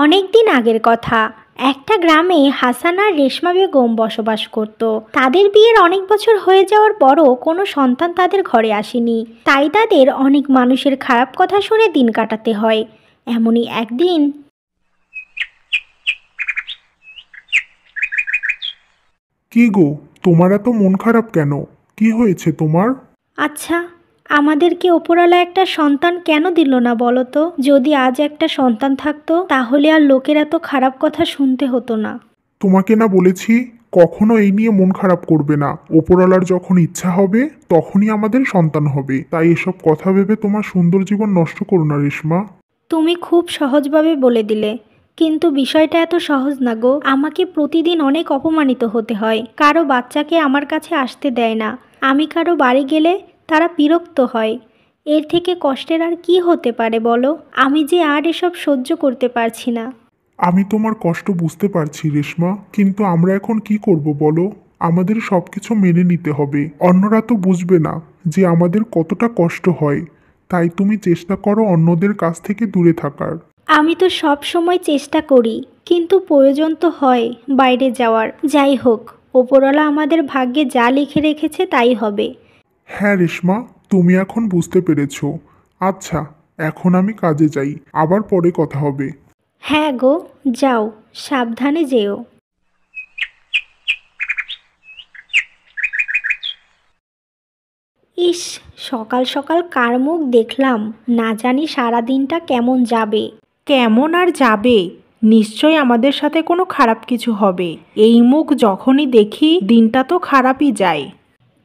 অনেক দিন আগের কথা। একটা গ্রামে হাসান আর রেশমা বেগম বসবাস করত। তাদের বিয়ের অনেক বছর হয়ে যাওয়ার পরও কোনো সন্তান তাদের ঘরে আসেনি। তাই তাদের অনেক মানুষের খারাপ কথা শুনে দিন কাটাতে হয়। এমনই একদিন। কি গো, তোমার এত মন খারাপ কেন? কি হয়েছে তোমার? আচ্ছা, আমাদেরকে ওপরওয়ালা একটা সন্তান কেন দিল না বলো তো? যদি আজ একটা সন্তান থাকতো তাহলে আর লোকের এত খারাপ কথা শুনতে হতো না। তোমাকে না বলেছি কখনো এই নিয়ে মন খারাপ করবে না। ওপরওয়ালার যখন ইচ্ছা হবে তখনই আমাদের সন্তান হবে। তাই এসব কথা ভেবে তোমার সুন্দর জীবন নষ্ট করো না রেশমা। তুমি খুব সহজভাবে বলে দিলে, কিন্তু বিষয়টা এত সহজ না গো। আমাকে প্রতিদিন অনেক অপমানিত হতে হয়। কারো বাচ্চাকে আমার কাছে আসতে দেয় না। আমি কারো বাড়ি গেলে তারা বিরক্ত হয়। এর থেকে কষ্টের আর কি হতে পারে বলো? আমি যে আর এসব সহ্য করতে পারছি না। আমি তোমার কষ্ট বুঝতে পারছি রেশমা, কিন্তু আমরা এখন কি করব বলো? আমাদের সবকিছু মেনে নিতে হবে। অন্যরা তো বুঝবে না যে আমাদের কতটা কষ্ট হয়। তাই তুমি চেষ্টা করো অন্যদের কাছ থেকে দূরে থাকার। আমি তো সব সময় চেষ্টা করি, কিন্তু প্রয়োজন তো হয় বাইরে যাওয়ার। যাই হোক, ওপরওয়ালা আমাদের ভাগ্যে যা লিখে রেখেছে তাই হবে। হ্যাঁ রেশমা, তুমি এখন বুঝতে পেরেছো। আচ্ছা, এখন আমি কাজে যাই, আবার পরে কথা হবে। হ্যাঁ গো, যাও, সাবধানে যেও। ইস, সকাল সকাল কার মুখ দেখলাম! না জানি সারাদিনটা কেমন যাবে। কেমন আর যাবে? নিশ্চয় আমাদের সাথে কোনো খারাপ কিছু হবে। এই মুখ যখনই দেখি দিনটা তো খারাপই যায়।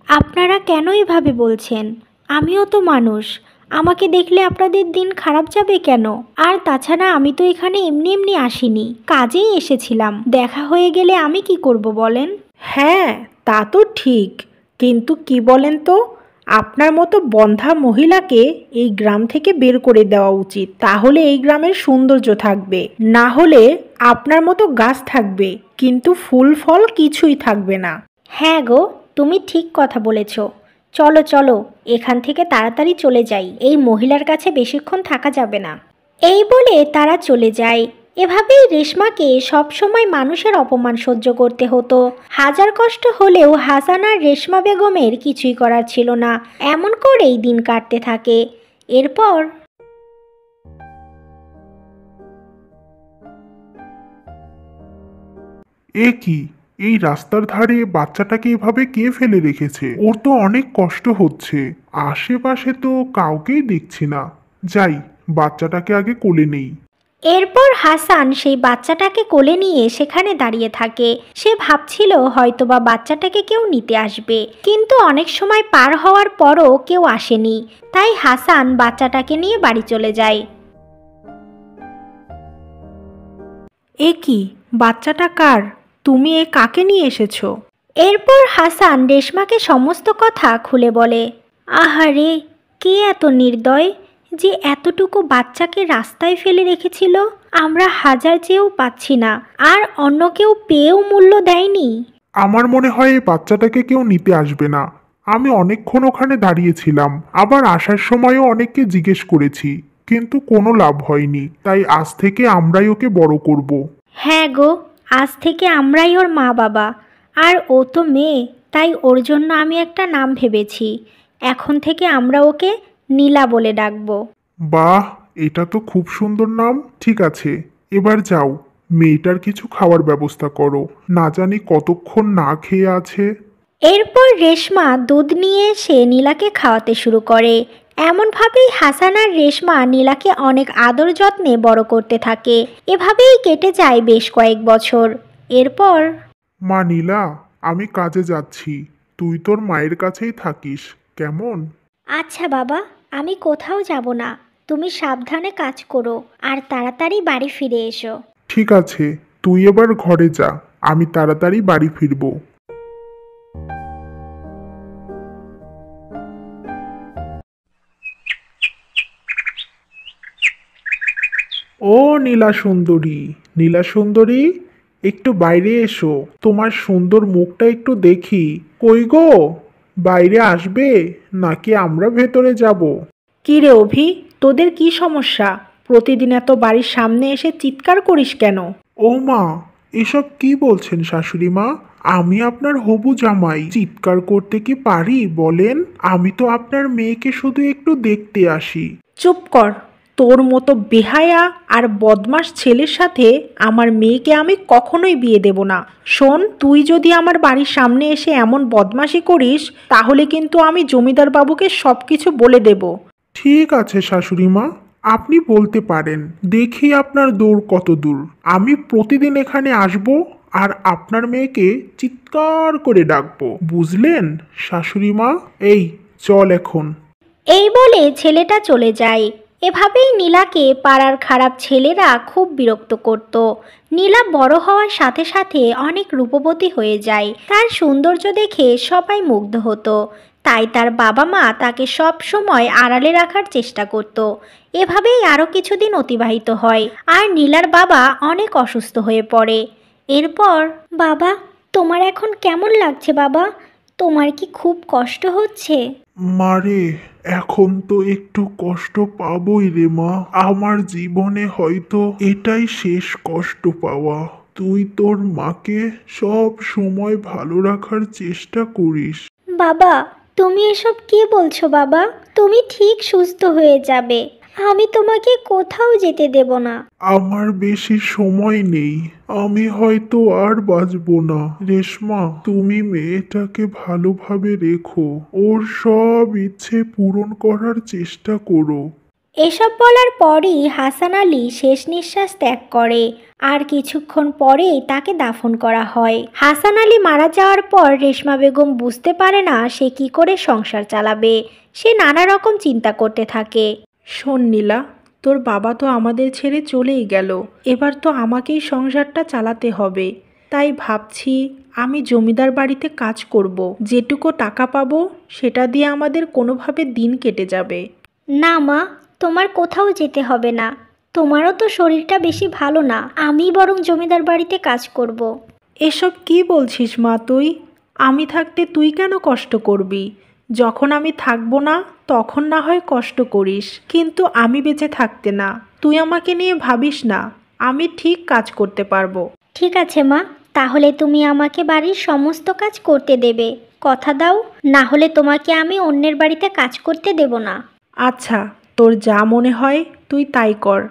আপনারা কেন এভাবে বলছেন? আমিও তো মানুষ। আমাকে দেখলে আপনাদের দিন খারাপ যাবে কেন? আর তাছাড়া আমি তো এখানে এমনি এমনি আসিনি, কাজেই এসেছিলাম। দেখা হয়ে গেলে আমি কি করব বলেন? হ্যাঁ, তা তো ঠিক, কিন্তু কি বলেন তো, আপনার মতো বন্ধ্যা মহিলাকে এই গ্রাম থেকে বের করে দেওয়া উচিত। তাহলে এই গ্রামের সৌন্দর্য থাকবে। না হলে আপনার মতো গাছ থাকবে, কিন্তু ফুল ফল কিছুই থাকবে না। হ্যাঁ গো, তুমি ঠিক কথা বলেছ। চলো চলো, এখান থেকে তাড়াতাড়ি চলে যাই। এই মহিলার কাছে বেশিক্ষণ থাকা যাবে না। এই বলে তারা চলে যায়। এভাবেই রেশমাকে সবসময় মানুষের অপমান সহ্য করতে হতো। হাজার কষ্ট হলেও হাসান আর রেশমা বেগমের কিছুই করার ছিল না। এমন করেই দিন কাটতে থাকে। এরপর এ কি, এই রাস্তার ধারে বাচ্চাটাকে এভাবে কে ফেলে রেখেছে? ওর তো অনেক কষ্ট হচ্ছে। আশেপাশে তো কাউকেই দেখছি না। যাই, বাচ্চাটাকে আগে কোলে নেই। এরপর হাসান সেই বাচ্চাটাকে কোলে নিয়ে সেখানে দাঁড়িয়ে থাকে। সে ভাবছিল হয়তোবা বাচ্চাটাকে কেউ নিতে আসবে, কিন্তু অনেক সময় পার হওয়ার পরও কেউ আসেনি। তাই হাসান বাচ্চাটাকে নিয়ে বাড়ি চলে যায়। এ কি, বাচ্চাটা কার? তুমি এ কাকে নিয়ে এসেছো? এরপর হাসান রেশমাকে সমস্ত কথা খুলে বলে। আহারে, কে এত নির্দয় যে এতটুকু বাচ্চাকে রাস্তায় ফেলে রেখেছিল? আমরা হাজার চেয়েও পাচ্ছি না, আর অন্য কেউ পেয়েও মূল্য দেয়নি। আমার মনে হয় এই বাচ্চাটাকে কেউ নিতে আসবে না। আমি অনেকক্ষণ ওখানে দাঁড়িয়েছিলাম, আবার আসার সময়ও অনেককে জিজ্ঞেস করেছি, কিন্তু কোনো লাভ হয়নি। তাই আজ থেকে আমরাই ওকে বড় করব। হ্যাঁ গো, আজ থেকে আমরাই ওর মা বাবা। আর ও তো মেয়ে, তাই ওর জন্য আমি একটা নাম ভেবেছি। এখন থেকে আমরা ওকে নীলা বলে ডাকবো। বাহ, এটা তো খুব সুন্দর নাম। ঠিক আছে, এবার যাও, মেয়েটার কিছু খাওয়ার ব্যবস্থা করো। না জানি কতক্ষণ না খেয়ে আছে। এরপর রেশমা দুধ নিয়ে এসে নীলাকে খাওয়াতে শুরু করে। এমনভাবেই হাসান আর রেশমা নীলাকে অনেক আদর যত্নে বড় করতে থাকে। এভাবেই কেটে যায় বেশ কয়েক বছর। এরপর মা নীলা, আমি কাজে যাচ্ছি, তুই তোর মায়ের কাছেই থাকিস, কেমন? আচ্ছা বাবা, আমি কোথাও যাব না। তুমি সাবধানে কাজ করো আর তাড়াতাড়ি বাড়ি ফিরে এসো। ঠিক আছে, তুই এবার ঘরে যা, আমি তাড়াতাড়ি বাড়ি ফিরবো। ও নীলা সুন্দরী, নীলা সুন্দরী, একটু বাইরে এসো, তোমার সুন্দর মুখটা একটু দেখি। কই গো, বাইরে আসবে নাকি আমরা ভেতরে যাব? কি রে অভি, তোদের কি সমস্যা? প্রতিদিন এত বাড়ির সামনে এসে চিৎকার করিস কেন? ও মা, এসব কি বলছেন শাশুড়ি মা? আমি আপনার হবু জামাই, চিৎকার করতে কি পারি বলেন? আমি তো আপনার মেয়েকে শুধু একটু দেখতে আসি। চুপ কর। তোর মতো বেহায়া আর বদমাস ছেলের সাথে আমার মেয়েকে আমি কখনোই বিয়ে দেব না। শোন, তুই যদি আমার বাড়ির সামনে এসে এমন বদমাশি করিস তাহলে কিন্তু আমি জমিদার বাবুকে সবকিছু বলে দেব। ঠিক আছে শাশুড়ি মা, আপনি বলতে পারেন। দেখি আপনার দৌড় কত দূর। আমি প্রতিদিন এখানে আসব আর আপনার মেয়েকে চিৎকার করে ডাকবো, বুঝলেন শাশুড়ি মা? এই চল এখন। এই বলে ছেলেটা চলে যায়। এভাবেই নীলাকে পাড়ার খারাপ ছেলেরা খুব বিরক্ত করত। নীলা বড় হওয়ার সাথে সাথে অনেক রূপবতী হয়ে যায়। তার সৌন্দর্য দেখে সবাই মুগ্ধ হতো। তাই তার বাবা মা তাকে সব সময় আড়ালে রাখার চেষ্টা করত। এভাবেই আরও কিছুদিন অতিবাহিত হয় আর নীলার বাবা অনেক অসুস্থ হয়ে পড়ে। এরপর, বাবা, তোমার এখন কেমন লাগছে বাবা? তোমার কি খুব কষ্ট হচ্ছে? মারে, এখন তো একটু কষ্ট পাবই রে মা। আমার জীবনে হয়তো এটাই শেষ কষ্ট পাওয়া। তুই তোর মাকে সব সময় ভালো রাখার চেষ্টা করিস। বাবা, তুমি এসব কি বলছো বাবা? তুমি ঠিক সুস্থ হয়ে যাবে। আমি তোমাকে কোথাও যেতে দেব না। আমার বেশি সময় নেই, আমি হয়তো আর বাঁচবো না। রেশমা, তুমি মেয়েটাকে ভালোভাবে রেখো, ওর সব ইচ্ছে পূরণ করার চেষ্টা করো। এসব বলার পরই হাসান আলী শেষ নিঃশ্বাস ত্যাগ করে আর কিছুক্ষণ পরেই তাকে দাফন করা হয়। হাসান আলী মারা যাওয়ার পর রেশমা বেগম বুঝতে পারে না সে কি করে সংসার চালাবে। সে নানা রকম চিন্তা করতে থাকে। শোন নীলা, তোর বাবা তো আমাদের ছেড়ে চলেই গেল। এবার তো আমাকেই সংসারটা চালাতে হবে। তাই ভাবছি আমি জমিদার বাড়িতে কাজ করব। যেটুকু টাকা পাবো সেটা দিয়ে আমাদের কোনোভাবে দিন কেটে যাবে। না মা, তোমার কোথাও যেতে হবে না। তোমারও তো শরীরটা বেশি ভালো না। আমি বরং জমিদার বাড়িতে কাজ করব। এসব কি বলছিস মা তুই? আমি থাকতে তুই কেন কষ্ট করবি? যখন আমি থাকবো না তখন না হয় কষ্ট করিস, কিন্তু আমি বেঁচে থাকতে না। তুই আমাকে নিয়ে ভাবিস না, আমি ঠিক কাজ করতে পারবো। ঠিক আছে মা, তাহলে তুমি আমাকে বাড়ির সমস্ত কাজ করতে দেবে। কথা দাও, না হলে তোমাকে আমি অন্যের বাড়িতে কাজ করতে দেব না। আচ্ছা, তোর যা মনে হয় তুই তাই কর,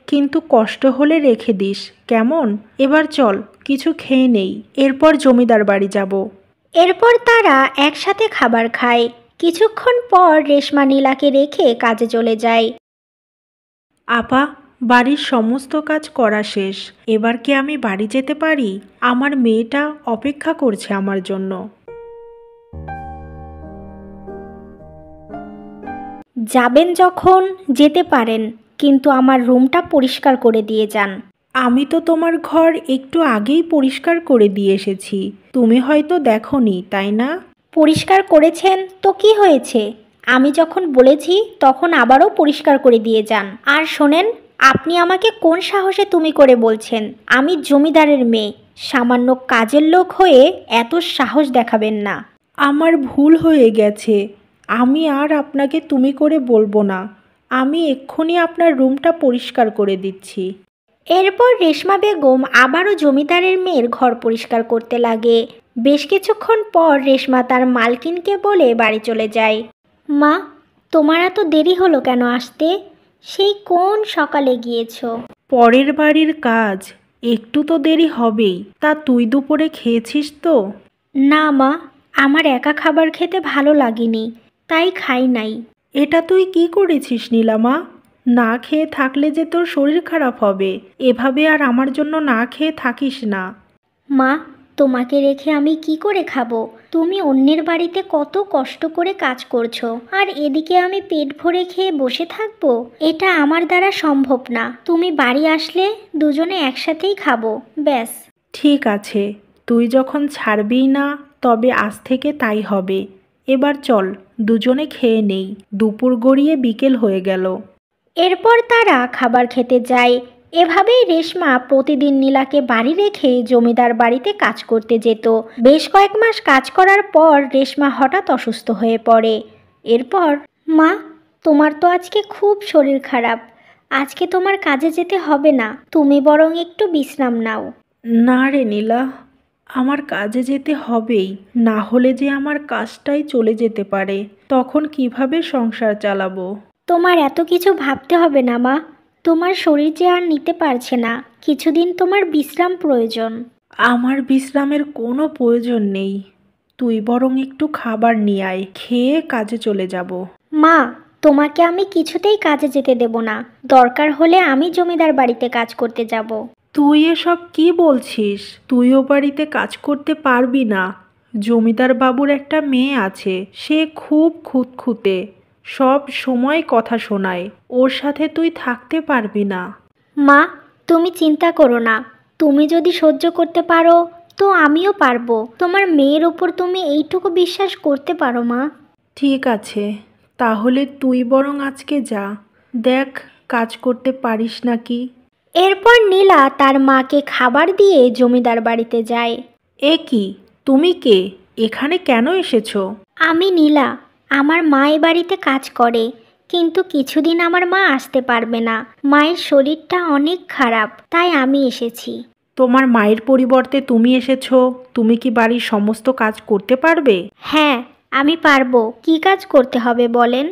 কিন্তু কষ্ট হলে রেখে দিস, কেমন? এবার চল কিছু খেয়ে নেই, এরপর জমিদার বাড়ি যাব। এরপর তারা একসাথে খাবার খায়। কিছুক্ষণ পর রেশমা নীলাকে রেখে কাজে চলে যায়। আপা, বাড়ির সমস্ত কাজ করা শেষ। এবার কি আমি বাড়ি যেতে পারি? আমার মেয়েটা অপেক্ষা করছে আমার জন্য। যাবেন যখন যেতে পারেন, কিন্তু আমার রুমটা পরিষ্কার করে দিয়ে যান। আমি তো তোমার ঘর একটু আগেই পরিষ্কার করে দিয়ে এসেছি, তুমি হয়তো দেখোনি, তাই না? পরিষ্কার করেছেন তো কি হয়েছে? আমি যখন বলেছি তখন আবারও পরিষ্কার করে দিয়ে যান। আর শোনেন, আপনি আমাকে কোন সাহসে তুমি করে বলছেন? আমি জমিদারের মেয়ে। সামান্য কাজের লোক হয়ে এত সাহস দেখাবেন না। আমার ভুল হয়ে গেছে, আমি আর আপনাকে তুমি করে বলবো না। আমি এক্ষুনি আপনার রুমটা পরিষ্কার করে দিচ্ছি। এরপর রেশমা বেগম আবারও জমিদারের মেয়ের ঘর পরিষ্কার করতে লাগে। বেশ কিছুক্ষণ পর রেশমা তার মালকিনকে বলে বাড়ি চলে যায়। মা, তোমার এত দেরি হলো কেন আসতে? সেই কোন সকালে গিয়েছো? পরের বাড়ির কাজ, একটু তো দেরি হবেই। তা তুই দুপুরে খেয়েছিস তো? না মা, আমার একা খাবার খেতে ভালো লাগেনি, তাই খাই নাই। এটা তুই কি করেছিস নীলামা? না খেয়ে থাকলে যে তোর শরীর খারাপ হবে। এভাবে আর আমার জন্য না খেয়ে থাকিস না। মা, তোমাকে রেখে আমি কি করে খাবো? তুমি অন্যের বাড়িতে কত কষ্ট করে কাজ করছো, আর এদিকে আমি পেট ভরে খেয়ে বসে থাকবো? এটা আমার দ্বারা সম্ভব না। তুমি বাড়ি আসলে দুজনে একসাথেই খাবো, ব্যাস। ঠিক আছে, তুই যখন ছাড়বিই না তবে আজ থেকে তাই হবে। এবার চল দুজনে খেয়ে নেই, দুপুর গড়িয়ে বিকেল হয়ে গেল। এরপর তারা খাবার খেতে যায়। এভাবেই রেশমা প্রতিদিন নীলাকে বাড়ি রেখে জমিদার বাড়িতে কাজ করতে যেত। বেশ কয়েক মাস কাজ করার পর রেশমা হঠাৎ অসুস্থ হয়ে পড়ে। এরপর, মা, তোমার তো আজকে খুব শরীর খারাপ। আজকে তোমার কাজে যেতে হবে না, তুমি বরং একটু বিশ্রাম নাও। না রে নীলা, আমার কাজে যেতে হবেই, না হলে যে আমার কাজটাই চলে যেতে পারে, তখন কিভাবে সংসার চালাবো? তোমার এত কিছু ভাবতে হবে না মা, তোমার শরীর যে আর নিতে পারছে না, কিছুদিন তোমার বিশ্রাম প্রয়োজন। আমার বিশ্রামের কোনো প্রয়োজন নেই, তুই বরং একটু খাবার নিয়ে আয়, খেয়ে কাজে চলে যাব। মা, তোমাকে আমি কিছুতেই কাজে যেতে দেব না, দরকার হলে আমি জমিদার বাড়িতে কাজ করতে যাব। তুই এসব কি বলছিস? তুইও বাড়িতে কাজ করতে পারবি না। জমিদার বাবুর একটা মেয়ে আছে, সে খুব খুঁতখুঁতে, সব সময় কথা শোনায়, ওর সাথে তুই থাকতে পারবি না। মা, তুমি চিন্তা করো না, তুমি যদি সহ্য করতে পারো তো আমিও পারবো। তোমার মেয়ের ওপর তুমি এইটুকু বিশ্বাস করতে পারো মা। ঠিক আছে, তাহলে তুই বরং আজকে যা, দেখ কাজ করতে পারিস নাকি। এরপর নীলা তার মাকে খাবার দিয়ে জমিদার বাড়িতে যায়। এ কি, তুমি কে? এখানে কেন এসেছো? আমি নীলা, আমার মা এ বাড়িতে কাজ করে, কিন্তু কিছুদিন আমার মা আসতে পারবে না। মায়ের শরীরটা অনেক খারাপ, তাই আমি এসেছি। তোমার মায়ের পরিবর্তে তুমি এসেছো, তুমি কি বাড়ির সমস্ত কাজ করতে পারবে? হ্যাঁ, আমি পারবো। কি কাজ করতে হবে বলেন?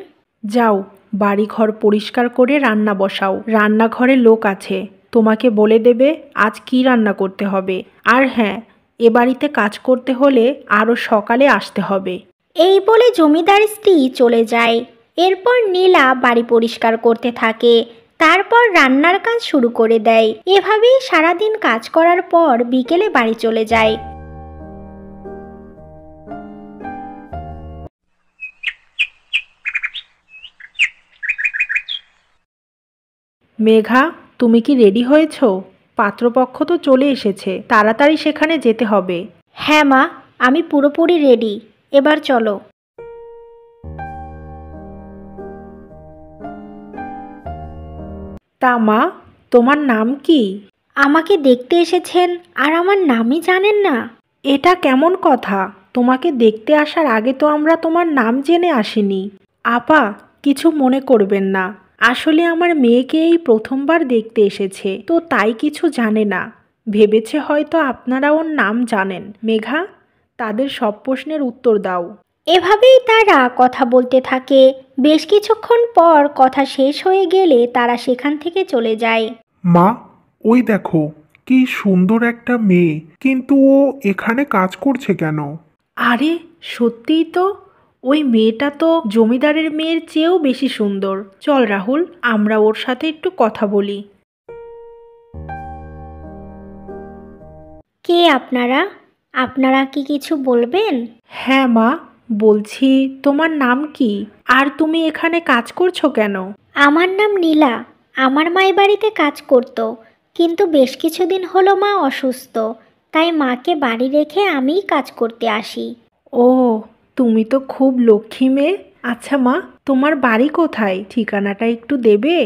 যাও, বাড়ি ঘর পরিষ্কার করে রান্না বসাও, রান্নাঘরে লোক আছে, তোমাকে বলে দেবে আজ কি রান্না করতে হবে। আর হ্যাঁ, এ বাড়িতে কাজ করতে হলে আরও সকালে আসতে হবে। এই বলে জমিদার স্ত্রী চলে যায়। এরপর নীলা বাড়ি পরিষ্কার করতে থাকে, তারপর রান্নার কাজ শুরু করে দেয়। এভাবেই সারাদিন কাজ করার পর বিকেলে বাড়ি চলে যায়। মেঘা, তুমি কি রেডি হয়েছো? পাত্রপক্ষ তো চলে এসেছে, তাড়াতাড়ি সেখানে যেতে হবে। হ্যাঁ মা, আমি পুরোপুরি রেডি, এবার চলো। তা মা, তোমার নাম কি? আমাকে দেখতে এসেছেন আর আমার নামই জানেন না? এটা কেমন কথা? তোমাকে দেখতে আসার আগে তো আমরা তোমার নাম জেনে আসিনি। আপা, কিছু মনে করবেন না, আসলে আমার মেয়েকে এই প্রথমবার দেখতে এসেছে, তো তাই কিছু জানে না, ভেবেছে হয়তো আপনারা ওর নাম জানেন। মেঘা, তাদের সব প্রশ্নের উত্তর দাও। এভাবেই তারা কথা বলতে থাকে। বেশ কিছুক্ষণ পর কথা শেষ হয়ে গেলে তারা সেখান থেকে চলে যায়। মা, ওই দেখো, কি সুন্দর একটা মেয়ে, কিন্তু ও এখানে কাজ করছে কেন? আরে সত্যিই তো, ওই মেয়েটা তো জমিদারের মেয়ের চেয়েও বেশি সুন্দর। চল রাহুল, আমরা ওর সাথে একটু কথা বলি। কে আপনারা? আপনারা কি কিছু বলবেন? হ্যাঁ মা, বলছি তোমার নাম কি, আর তুমি এখানে কাজ করছো কেন? আমার নাম নীলা। আমার মা এই বাড়িতে কাজ করতো, কিন্তু বেশ কিছুদিন হলো মা অসুস্থ, তাই মাকে বাড়ি রেখে আমিই কাজ করতে আসি। ও, তুমি তো খুব লক্ষ্মী মেয়ে। আচ্ছা মা, তোমার বাড়ি কোথায়, ঠিকানাটা একটু দেবে?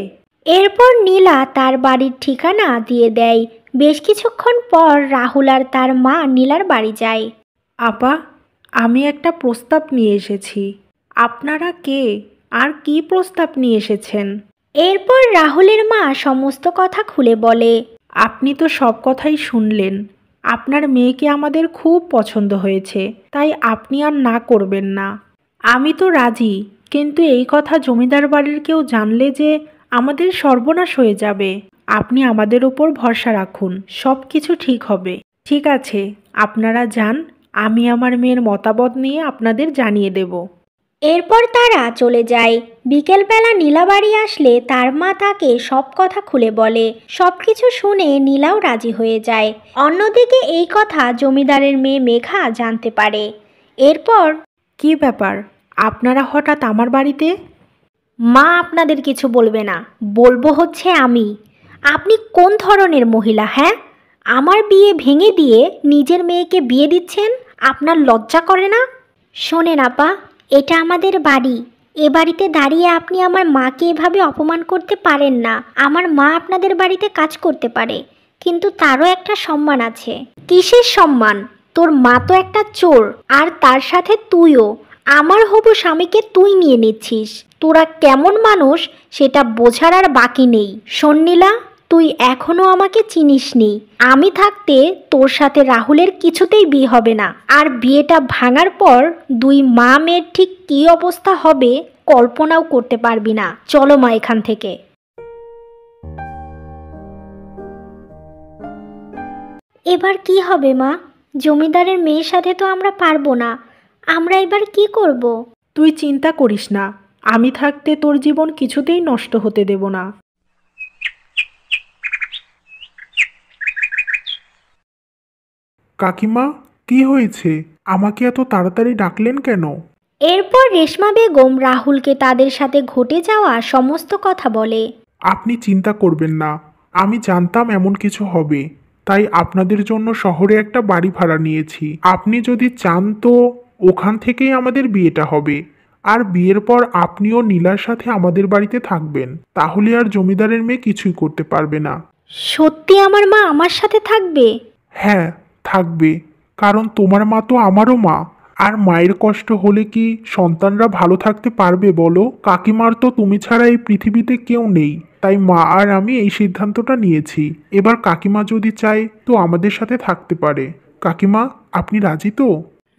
এরপর নীলা তার বাড়ির ঠিকানা দিয়ে দেয়। বেশ কিছুক্ষণ পর রাহুল আর তার মা নীলার বাড়ি যায়। আপা, আমি একটা প্রস্তাব নিয়ে এসেছি। আপনারা কে, আর কি প্রস্তাব নিয়ে এসেছেন? এরপর রাহুলের মা সমস্ত কথা খুলে বলে। আপনি তো সব কথাই শুনলেন, আপনার মেয়েকে আমাদের খুব পছন্দ হয়েছে, তাই আপনি আর না করবেন না। আমি তো রাজি, কিন্তু এই কথা জমিদার বাড়ির কেউ জানলে যে আমাদের সর্বনাশ হয়ে যাবে। আপনি আমাদের উপর ভরসা রাখুন, সব কিছু ঠিক হবে। ঠিক আছে, আপনারা যান, আমি আমার মেয়ের মতামত নিয়ে আপনাদের জানিয়ে দেব। এরপর তারা চলে যায়। বিকেলবেলা নীলা বাড়ি আসলে তার মা তাকে সব কথা খুলে বলে। সবকিছু শুনে নীলাও রাজি হয়ে যায়। অন্যদিকে এই কথা জমিদারের মেয়ে মেঘা জানতে পারে। এরপর কি ব্যাপার, আপনারা হঠাৎ আমার বাড়িতে? মা আপনাদের কিছু বলবে না, বলবো হচ্ছে আমি। আপনি কোন ধরনের মহিলা, হ্যাঁ? আমার বিয়ে ভেঙে দিয়ে নিজের মেয়েকে বিয়ে দিচ্ছেন, আপনার লজ্জা করে না? শোনেন আপা, এটা আমাদের বাড়ি, এ বাড়িতে দাঁড়িয়ে আপনি আমার মাকে এভাবে অপমান করতে পারেন না। আমার মা আপনাদের বাড়িতে কাজ করতে পারে, কিন্তু তারও একটা সম্মান আছে। কিসের সম্মান? তোর মা তো একটা চোর, আর তার সাথে তুইও। আমার হবু স্বামীকে তুই নিয়ে নিচ্ছিস। তোরা কেমন মানুষ সেটা বোঝার আর বাকি নেই। শোন নীলা, তুই এখনো আমাকে চিনিসনি। আমি থাকতে তোর সাথে রাহুলের কিছুতেই বিয়ে হবে না। আর বিয়েটা ভাঙার পর দুই মা মেয়ের ঠিক কী অবস্থা হবে কল্পনাও করতে পারবি না। চলো মা এখান থেকে। এবার কি হবে মা? জমিদারের মেয়ের সাথে তো আমরা পারবো না। আমরা এবার কি করব? তুই চিন্তা করিস না, আমি থাকতে তোর জীবন কিছুতেই নষ্ট হতে দেব না। কাকিমা, কি হয়েছে? আমাকে এত তাড়াতাড়ি ডাকলেন কেন? এরপর রেশমা বেগম রাহুলকে তাদের সাথে ঘটে যাওয়া সমস্ত কথা বলে। আপনি চিন্তা করবেন না, আমি জানতাম এমন কিছু হবে, তাই আপনাদের জন্য শহরে একটা বাড়ি ভাড়া নিয়েছি। আপনি যদি চান তো ওখান থেকেই আমাদের বিয়েটা হবে। আর বিয়ের পর আপনিও নীলার সাথে আমাদের বাড়িতে থাকবেন। তাহলে আর জমিদারের মেয়ে কিছুই করতে পারবে না। সত্যি আমার মা আমার সাথে থাকবে? হ্যাঁ, থাকবে। কারণ তোমার মা তো আমারও মা। আর মায়ের কষ্ট হলে কি সন্তানরা ভালো থাকতে পারবে বলো? কাকিমার তো তুমি ছাড়া এই পৃথিবীতে কেউ নেই, তাই মা আর আমি এই সিদ্ধান্তটা নিয়েছি। এবার কাকিমা যদি চায় তো আমাদের সাথে থাকতে পারে। কাকিমা, আপনি রাজি তো?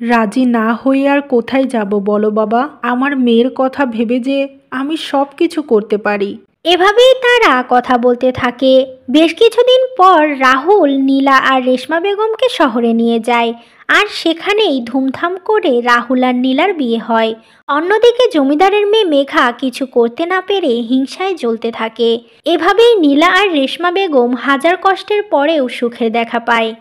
রাজি না হয়ে আর কোথায় যাব বলো বাবা? আমার মেয়ের কথা ভেবে যে আমি সব কিছু করতে পারি। এভাবেই তারা কথা বলতে থাকে। বেশ কিছুদিন পর রাহুল নীলা আর রেশমা বেগমকে শহরে নিয়ে যায়। আর সেখানেই ধুমধাম করে রাহুল আর নীলার বিয়ে হয়। অন্যদিকে জমিদারের মেয়ে মেঘা কিছু করতে না পেরে হিংসায় জ্বলতে থাকে। এভাবেই নীলা আর রেশমা বেগম হাজার কষ্টের পরেও সুখের দেখা পায়।